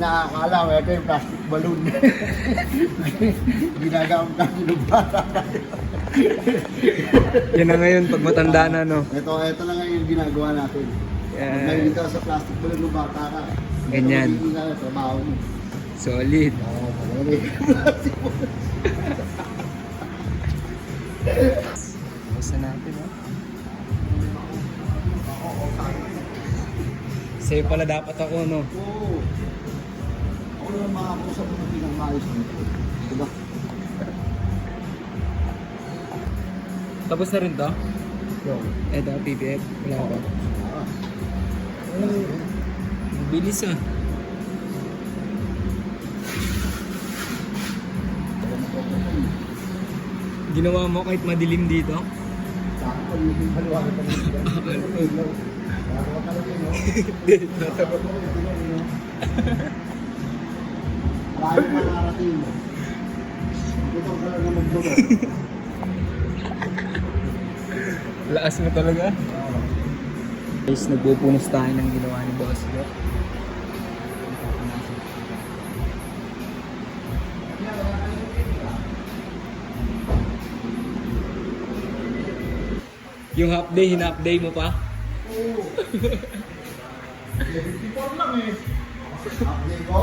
nakakala mo, ito yung plastic balloon. Ginagamit natin ng bata. Yan na ngayon pag matanda na, no? Ito na ngayon yung ginagawa natin. Pag may ka sa plastic balloon ng bata ka, ganyan. ito magiging na trabaho mo. Solid. Basta natin, ha? Sa'yo pala dapat ako, no? Oo. Ako naman makakusap mo ng pinang-maayos nito. Diba? Tapos na rin to? So, Eto, PPF. Wala ba? ah. Bilis, ah. Ginawa mo kahit madilim dito? Saan ko yung haliwanag ka nito? Nakakawag ka lang yun, no? Nakakawag ka lang yun, no? Marami pa nakarating mo. Ito ka lang na magluto. Laas mo talaga. Guys, nagpupunos tayo ng ginawa ni Boss Yo. Yung half day, hinhalf day mo pa? Oo. 74 lang eh. Update ko?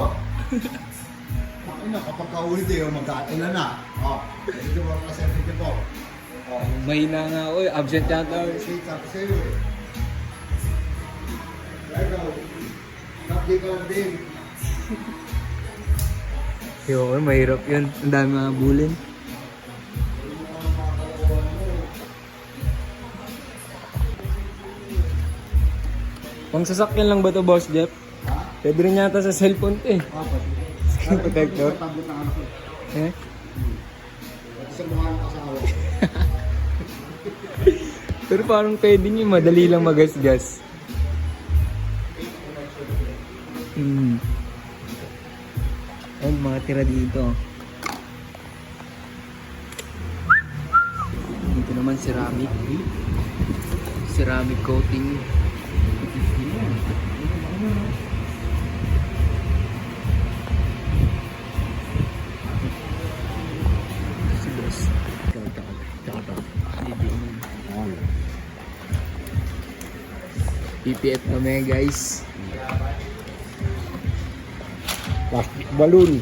Pakina, kapag kaulit eh, magkailan na. Oh, 74 na 74. Oh, Mahina nga ako eh, absent yata. sweet up sa'yo eh. Right now, update ka lang din. Yo, mahirap yun. Ang dami mga bulin. Pang sasakyan lang ba to, Boss Jeff? Ha? Pwede rin yata sa cellphone to eh. Pati. Screen protector? Tabot ng anak ko. Eh? Pati sa mukha ng asawa. Pero parang pwede nyo, madali lang magasgas. Ayun, mga tira dito. Dito naman ceramic. Ceramic coating. Si boss. PPF kami guys. Plastic balloon.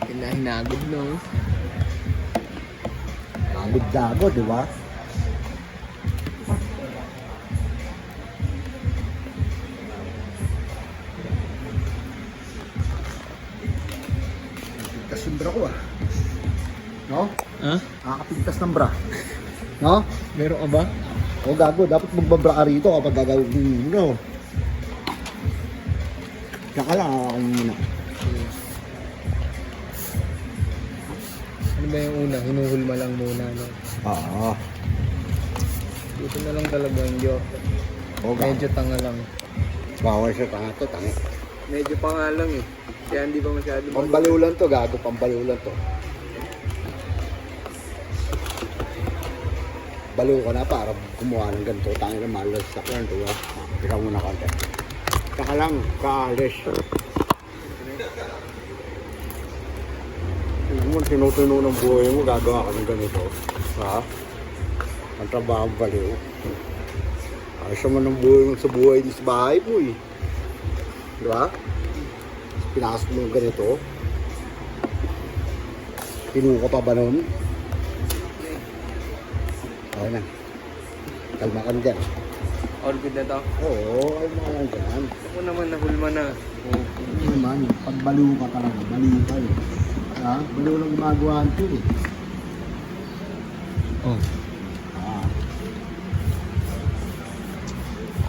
Hinagod no. Dagod-dago, di ba? Pintas yung bra ko ah. No? Ha? Nakakapintas ng bra. No? Meron ka ba? O gago, dapat magbabra ka rito kapag gagawin mo. Tsaka lang, ako muna. Ano ba yung una? Hinuhulma lang muna no? Oo. Dito na lang talaga yung yo. O gago. Medyo tanga lang. Bawal siya tanga to, tanga. Medyo pa nga lang eh. Kaya hindi pa masyado Pambaliw lang to, gago, pambaliw lang to. Baliw ko na para kumuha ng ganito. Tangin na mahal sa sakyan, di ba? Ikaw muna konti. Tsaka lang, kaalis. Hindi mo tinutuno ng buhay mo, gagawa ka ng ganito. Ha? Ang trabaho baliw. Ayos naman ng buhay mo sa buhay di sa bahay mo eh. Di ba? Pinasok mo yung ganito. Pinuha ka pa ba nun? Okay na. Kalma ka na dyan. all good na to. Oo, kalma ka lang dyan. Ako naman nahulma na. Hindi naman, pag baliw ka talaga, baliw ka eh. Ha? Baliw lang gumagawa ito eh. Oh. Ah,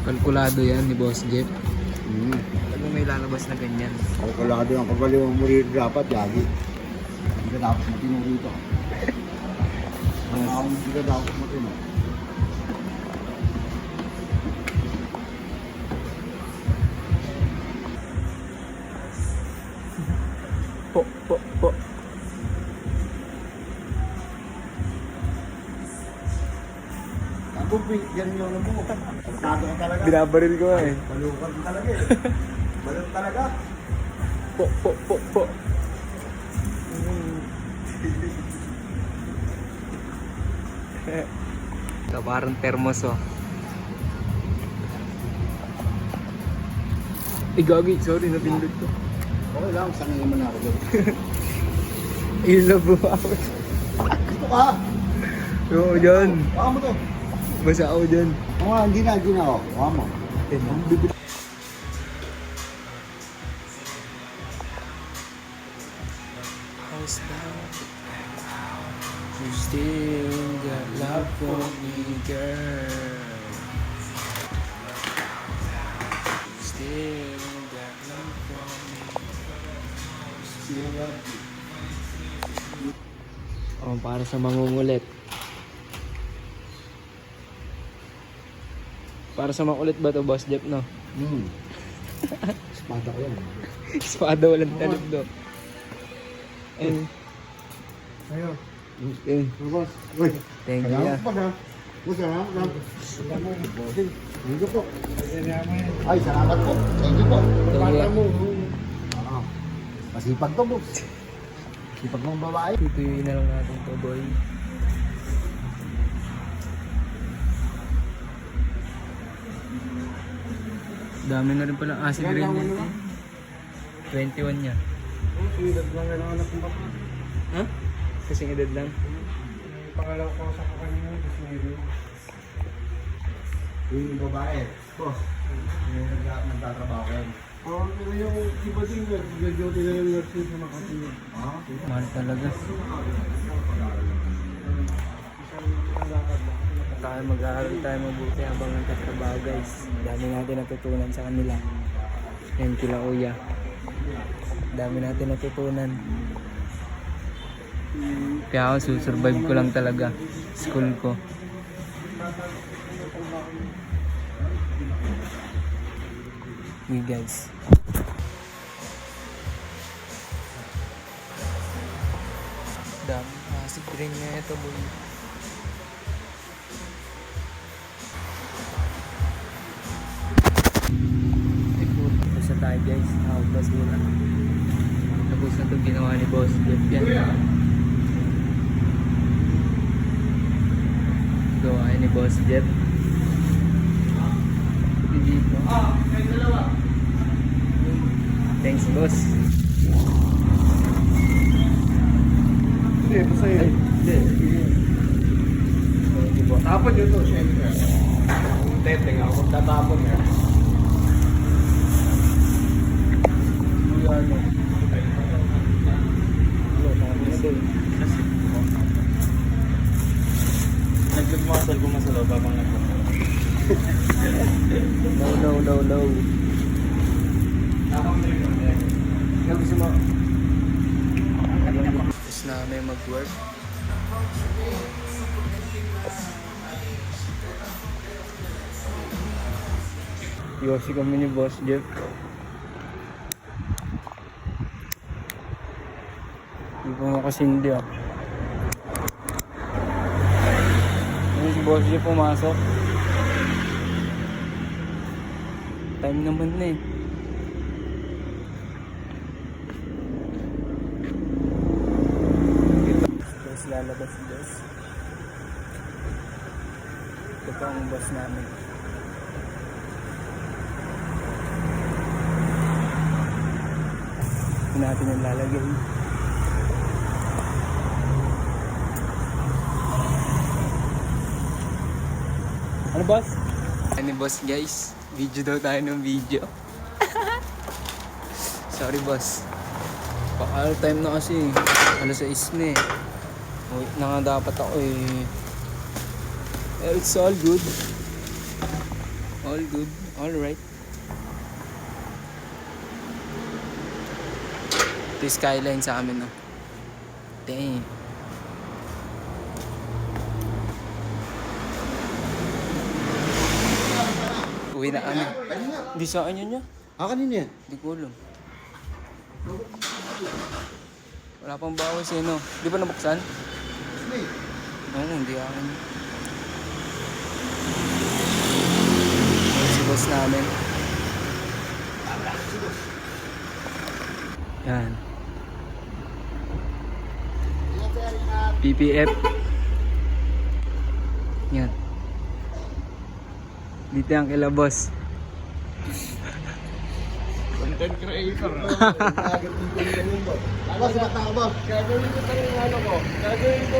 Kalkulado yan ni Boss Jeff. hmm. Ano may lalabas na ganyan? Kalkulado yung pagbaliw mo rito dapat, lagi. Hindi ka dapat matino rito. Hindi ka dapat matino. Po. Tama Bubig, yan yung ano mo. Tado ka talaga. Binabaril ko eh. Balukan talaga eh. Balon talaga. Po. Ito parang thermos oh. Gagi, sorry napindot ko. Okay lang, sanay naman ako doon. Ilabo ako. Gusto ka? Oo dyan. Baka mo to. Basa ako dyan. Oo nga, hindi na ako. Baka mo. Ang bibig. How's that? You still got love for me, girl. Still got love for me. Still love you. Oh, para sa mangungulit. Para sa makulit ba to, Boss Jeff, no? Espada ko yan. Espada walang talib, do. Ayun. Ayaw. Ayun. Boss. Uy. Thank you, Kailangan ya. ko pa ba? Salamat lang. Thank you po. Ay, salamat po. Thank you po. Thank you. Ah, masipag to, boss. Sipag mong babae. Tutuyuin na lang natin to, boy. Dami na rin pala acid rain dito. 21 niya. Edad lang yung anak ng bata. Ha? Kasing edad lang. Pangalawa ko sa kanina, gusto nyo yung babae. Boss, yung nagtatrabaho ko yan. Pero yung iba din, nag-duty na yung nurse sa Makati. Mahal talaga. Tayo mag-aaral tayo mabuti habang nagtatrabaho, guys. Dami natin natutunan sa kanila. Yan kila Uya. Dami natin natutunan. Kaya ako susurvive ko lang talaga. School ko. Okay, guys. Dami acid rain nga ito, boy. Tapos na tayo, guys. Basura. Tapos na itong ginawa ni Boss Jeff yan. Gawa ni Boss Jeff. Dito. Thanks, boss. Hindi, basta yun. Hindi. Tapon yun to, syempre. Teteng ako, magtatapon eh. Ano? Wala, sabi na doon. Nagligmasal ko sa loob habang nagtatapon. No. Gusto mo? Tapos na may mag-work. Yosi kami ni Boss Jeff. Hindi po makasindi ah. Ngayon si Boss Jeff pumasok. Time naman na eh. Tapos lalabas si Boss. Ito po ang boss namin. Ito natin yung lalagay. Ano boss? Ano boss guys? Video daw tayo ng video. Sorry boss. Pakal time na kasi. Alas 6 na eh. Wait na nga dapat ako eh. It's all good. All good. Alright. Ito yung skyline sa amin no. Dang. Uwi na kami. Hindi sa akin yun niya. Kanina yan? Hindi ko alam. Wala pang bawas eh no. Di ba nabuksan? Oo, hindi akin. boss namin. Yan. PPF. Yan. Dito yung kila boss. Content creator. Boss, matao boss. Gagawin ko pa rin ano ko. Gagawin ko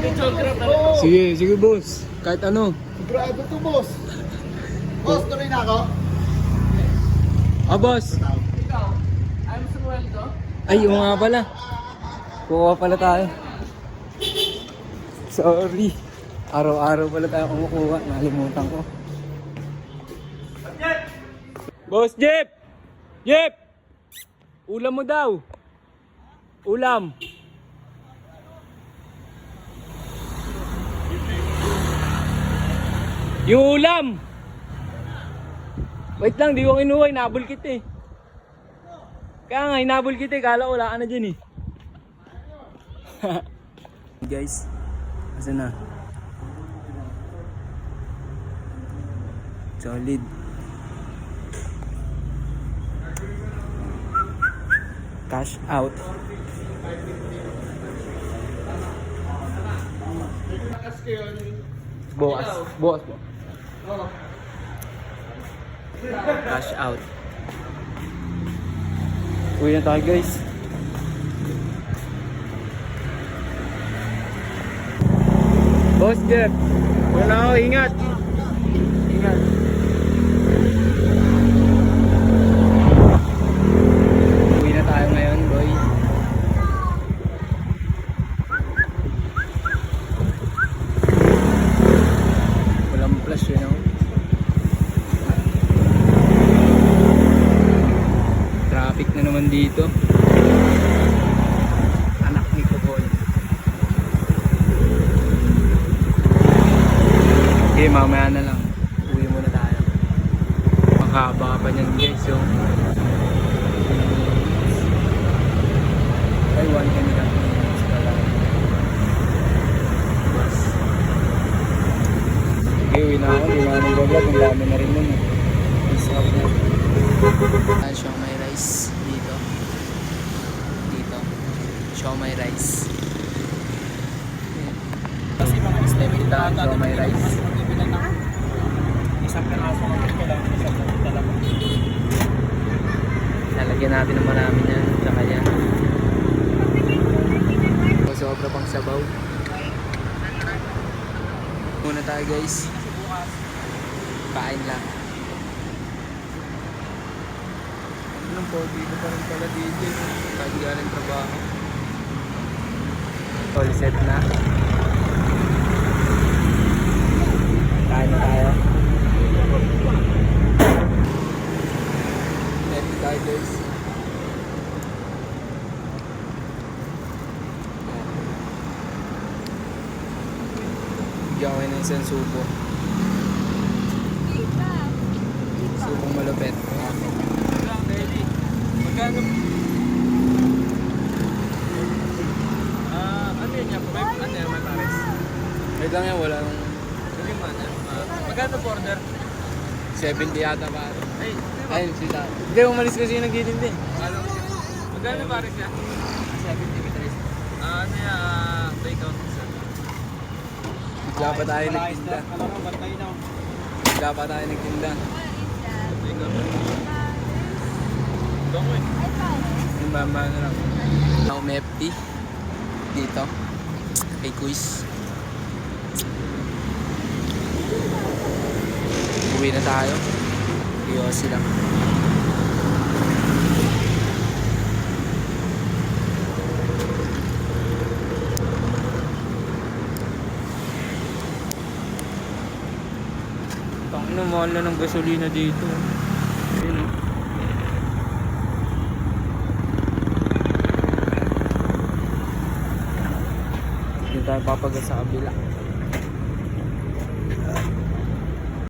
videographer. Sige, sige boss. Kahit ano. Sigurado to boss. Boss, tuloy na ako. Ah boss. Ikaw, I'm Samueldo. Ay, yung nga pala. Kuha pala tayo. Sorry. Araw-araw pala tayo kumukuha. Nalimutan ko. Boss Jeep! Jeep! Ulam mo daw. Ulam. Yung ulam. Wait lang, di ko kinuha. Hinabol kita eh. Kaya nga, hinabol kita eh. Kala ko wala ka na dyan eh. Guys, asa na? Solid. Cash out. Bukas. Bukas po. Cash out. Uwi na tayo guys. Boss Jeff. Wala ako, ingat. Ingat. Uwi na tayo ngayon, boy. Walang flash yun, oh. Traffic na naman dito. Anak ni Kubol. Okay, mamaya na lang. Uwi muna tayo. Mahaba pa niyan guys, so ay 1 and a half minutes pa lang. Yes. Okay, uwi na ako. Di na nang vlog. Ang dami na rin nun. Peace out na. Ayan, show my rice dito. Dito. Show my rice. Kasi mga step dito, show my rice. Isang peraso ko lang. Isang dalawa. Lalagyan natin ng marami yan. Tsaka yan. Sobra pang sabaw. Muna tayo guys. Kain lang. Anong pogi ko pa rin pala dito. Kahit galing trabaho. All set na. Kain na tayo. Happy tayo guys. Bigyan ko ng isang subo. Subong malupit. Magkano? Ano yan yan? Ano yan? May pares? Wait lang yan, wala nang Sige man yan. Magkano po order? 70 yata ba? Ay, di ba? Ayun sila. Hindi, umalis kasi yung nagtitindi. Magkano pares yan? 70 meters. Ano yan? Take out isa. Bigla pa tayo nagtinda. Bigla pa tayo nagtinda. Take out. Dongo eh. Yung bamba na lang. Ako may FT. Dito. Kay Quiz. Uwi na tayo. Iyosi lang. Tangina, mahal na ng gasolina dito. Ayun, oh. Hindi tayo papagas sa kabila.